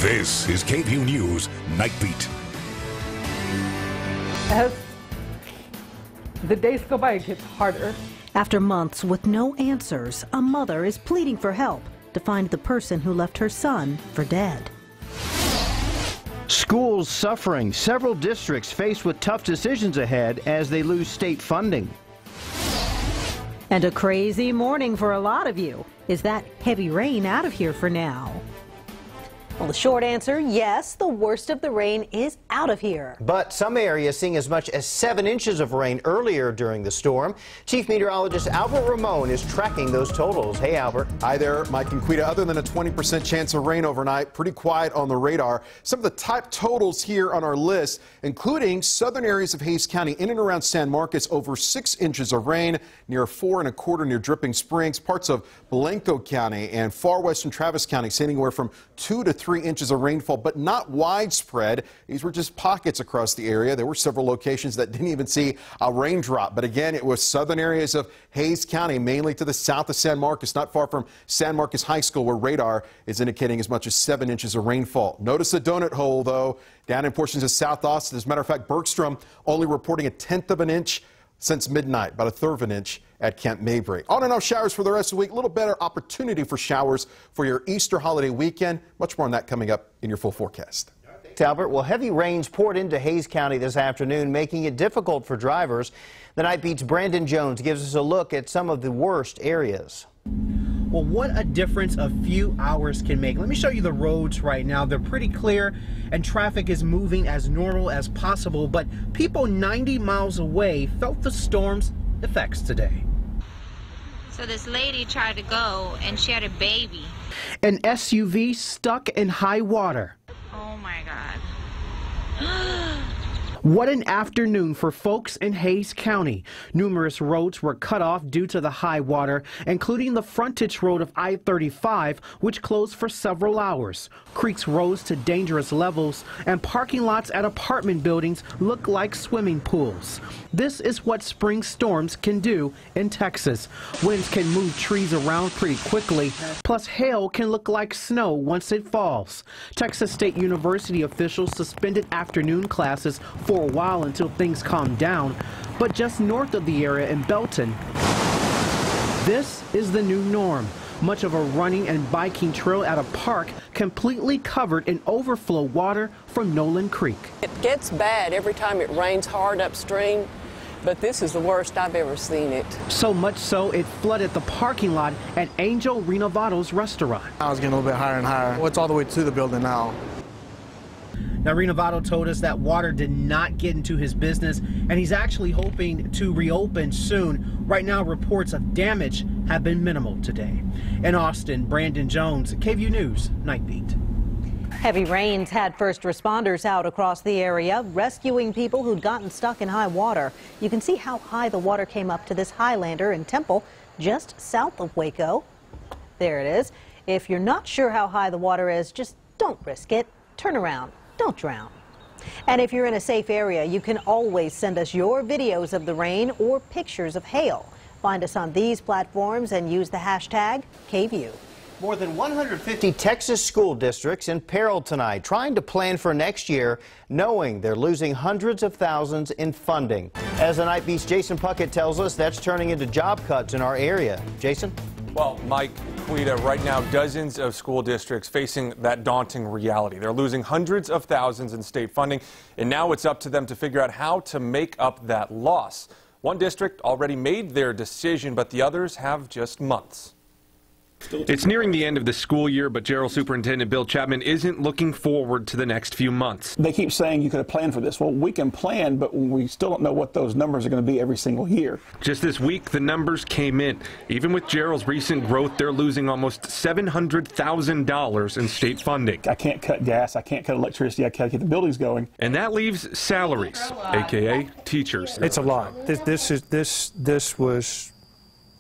This is KVUE News Nightbeat. As the days go by, it gets harder. After months with no answers, a mother is pleading for help to find the person who left her son for dead. Schools suffering. Several districts faced with tough decisions ahead as they lose state funding. And a crazy morning for a lot of you. Is that heavy rain out of here for now? Well, the short answer, yes, the worst of the rain is out of here. But some areas seeing as much as 7 inches of rain earlier during the storm. Chief Meteorologist Albert Ramon is tracking those totals. Hey, Albert. Hi there, Mike and Quita. Other than a 20% chance of rain overnight, pretty quiet on the radar. Some of the top totals here on our list, including southern areas of Hays County in and around San Marcos, over 6 inches of rain, near 4 1/4 near Dripping Springs, parts of Blanco County and far western Travis County, seeing anywhere from 2 to 3 inches of rainfall, but not widespread. These were just pockets across the area. There were several locations that didn't even see a raindrop. But again, it was southern areas of Hays County, mainly to the south of San Marcos, not far from San Marcos High School, where radar is indicating as much as 7 inches of rainfall. Notice the donut hole, though, down in portions of South Austin. As a matter of fact, Bergstrom only reporting 1/10 of an inch since midnight, about 1/3 of an inch at Camp Mabry. On and off showers for the rest of the week. A little better opportunity for showers for your Easter holiday weekend. Much more on that coming up in your full forecast. Thanks, Albert. Well, heavy rains poured into Hays County this afternoon, making it difficult for drivers. The Nightbeat's Brandon Jones gives us a look at some of the worst areas. Well, what a difference a few hours can make. Let me show you the roads right now. They're pretty clear and traffic is moving as normal as possible, but people 90 miles away felt the storm's effects today. So this lady tried to go and she had a baby. An SUV stuck in high water. Oh my God. What an afternoon for folks in Hays County. Numerous roads were cut off due to the high water, including the frontage road of I-35, which closed for several hours. Creeks rose to dangerous levels, and parking lots at apartment buildings look like swimming pools. This is what spring storms can do in Texas. Winds can move trees around pretty quickly, plus hail can look like snow once it falls. Texas State University officials suspended afternoon classes for a while until things calmed down, but just north of the area in Belton, this is the new norm. Much of a running and biking trail at a park completely covered in overflow water from Nolan Creek. It gets bad every time it rains hard upstream, but this is the worst I've ever seen it. So much so it flooded the parking lot at Angel Renovato's restaurant. I was getting a little bit higher and higher. Well, it's all the way to the building now. Now, Renovato told us that water did not get into his business, and he's actually hoping to reopen soon. Right now, reports of damage have been minimal today. In Austin, Brandon Jones, KVUE News, Nightbeat. Heavy rains had first responders out across the area, rescuing people who'd gotten stuck in high water. You can see how high the water came up to this Highlander in Temple, just south of Waco. There it is. If you're not sure how high the water is, just don't risk it. Turn around. Don't drown. And if you're in a safe area, you can always send us your videos of the rain or pictures of hail. Find us on these platforms and use the hashtag KVUE. More than 150 Texas school districts in peril tonight, trying to plan for next year, knowing they're losing hundreds of thousands in funding. As the Nightbeat's Jason Puckett tells us, that's turning into job cuts in our area. Jason? Well, Mike, Quita, right now dozens of school districts facing that daunting reality. They're losing hundreds of thousands in state funding, and now it's up to them to figure out how to make up that loss. One district already made their decision, but the others have just months. It's nearing the end of the school year, but General Superintendent Bill Chapman isn't looking forward to the next few months. They keep saying you could have planned for this. Well, we can plan, but we still don't know what those numbers are going to be every single year. Just this week, the numbers came in. Even with Gerald's recent growth, they're losing almost $700,000 in state funding. I can't cut gas. I can't cut electricity. I can't get the buildings going. And that leaves salaries, a.k.a. teachers. It's a lot. This was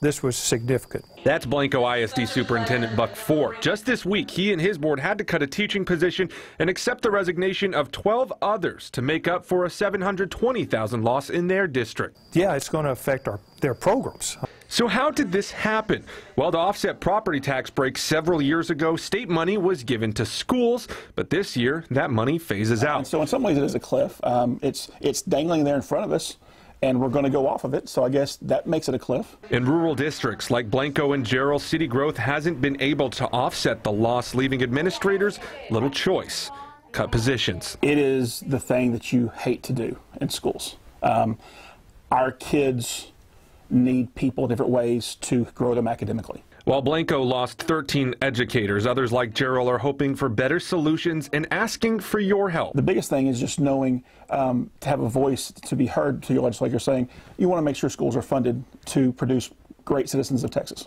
this was significant. That's Blanco ISD Superintendent Buck Ford. Just this week, he and his board had to cut a teaching position and accept the resignation of 12 others to make up for a $720,000 loss in their district. Yeah, it's going to affect their programs. So how did this happen? Well, to offset property tax breaks several years ago, state money was given to schools, but this year that money phases out. So in some ways it is a cliff. It's dangling there in front of us, and we're going to go off of it, so I guess that makes it a cliff. In rural districts like Blanco and Gerald, city growth hasn't been able to offset the loss, leaving administrators little choice. Cut positions. It is the thing that you hate to do in schools. Our kids need people in different ways to grow them academically. While Blanco lost 13 educators, others like Gerald are hoping for better solutions and asking for your help. The biggest thing is just knowing to have a voice to be heard to your legislature saying you want to make sure schools are funded to produce great citizens of Texas.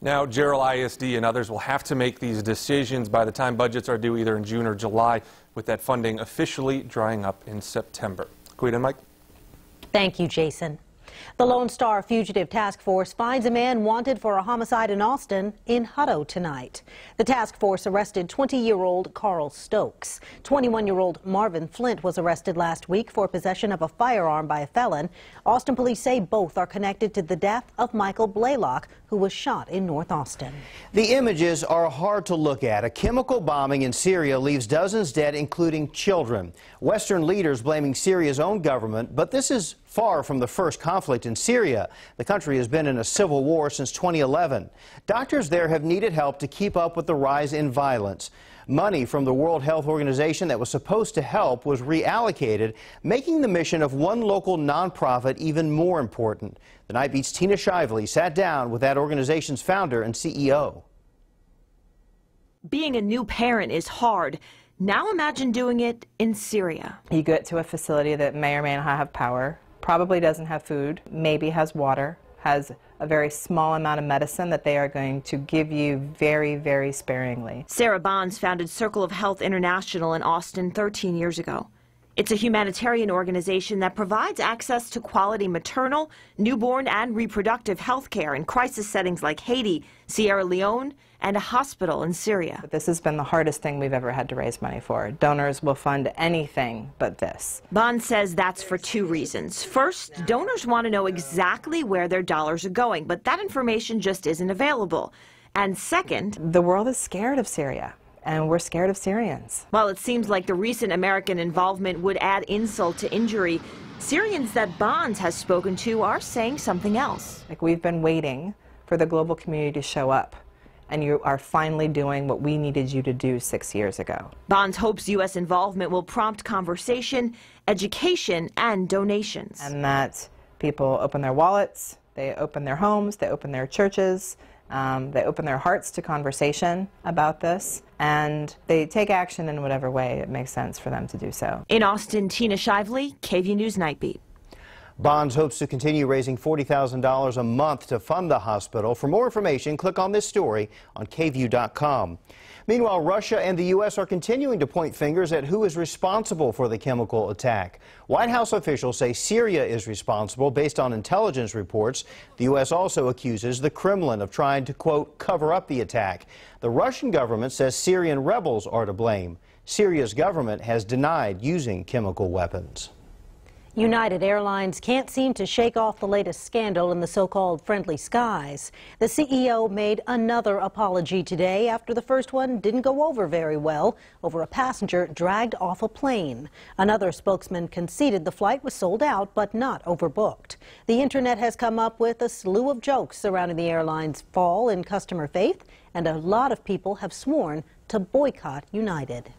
Now, Gerald ISD and others will have to make these decisions by the time budgets are due either in June or July, with that funding officially drying up in September. Quita and Mike. Thank you, Jason. The Lone Star Fugitive Task Force finds a man wanted for a homicide in Austin in Hutto tonight. The task force arrested 20-year-old Carl Stokes. 21-year-old Marvin Flint was arrested last week for possession of a firearm by a felon. Austin police say both are connected to the death of Michael Blaylock, who was shot in North Austin. The images are hard to look at. A chemical bombing in Syria leaves dozens dead, including children. Western leaders blaming Syria's own government, but this is far from the first conflict in Syria. The country has been in a civil war since 2011. Doctors there have needed help to keep up with the rise in violence. Money from the World Health Organization that was supposed to help was reallocated, making the mission of one local nonprofit even more important. The Nightbeat's Tina Shively sat down with that organization's founder and CEO. Being a new parent is hard. Now imagine doing it in Syria. You get to a facility that may or may not have power, probably doesn't have food, maybe has water, has a very small amount of medicine that they are going to give you very, very sparingly. Sarah Bonds founded Circle of Health International in Austin 13 years ago. It's a humanitarian organization that provides access to quality maternal, newborn, and reproductive health care in crisis settings like Haiti, Sierra Leone, and a hospital in Syria. This has been the hardest thing we've ever had to raise money for. Donors will fund anything but this. Bond says that's for two reasons. First, donors want to know exactly where their dollars are going, but that information just isn't available. And second, the world is scared of Syria, and we're scared of Syrians. While it seems like the recent American involvement would add insult to injury, Syrians that Bonds has spoken to are saying something else. Like, we've been waiting for the global community to show up, and you are finally doing what we needed you to do 6 years ago. Bonds hopes U.S. involvement will prompt conversation, education, and donations. And that people open their wallets, they open their homes, they open their churches, they open their hearts to conversation about this, and they take action in whatever way it makes sense for them to do so. In Austin, Tina Shively, KVUE News Nightbeat. Bonds hopes to continue raising $40,000 a month to fund the hospital. For more information, click on this story on KVUE.com. Meanwhile, Russia and the U.S. are continuing to point fingers at who is responsible for the chemical attack. White House officials say Syria is responsible based on intelligence reports. The U.S. also accuses the Kremlin of trying to, quote, cover up the attack. The Russian government says Syrian rebels are to blame. Syria's government has denied using chemical weapons. United Airlines can't seem to shake off the latest scandal in the so-called friendly skies. The CEO made another apology today after the first one didn't go over very well over a passenger dragged off a plane. Another spokesman conceded the flight was sold out but not overbooked. The internet has come up with a slew of jokes surrounding the airline's fall in customer faith, and a lot of people have sworn to boycott United.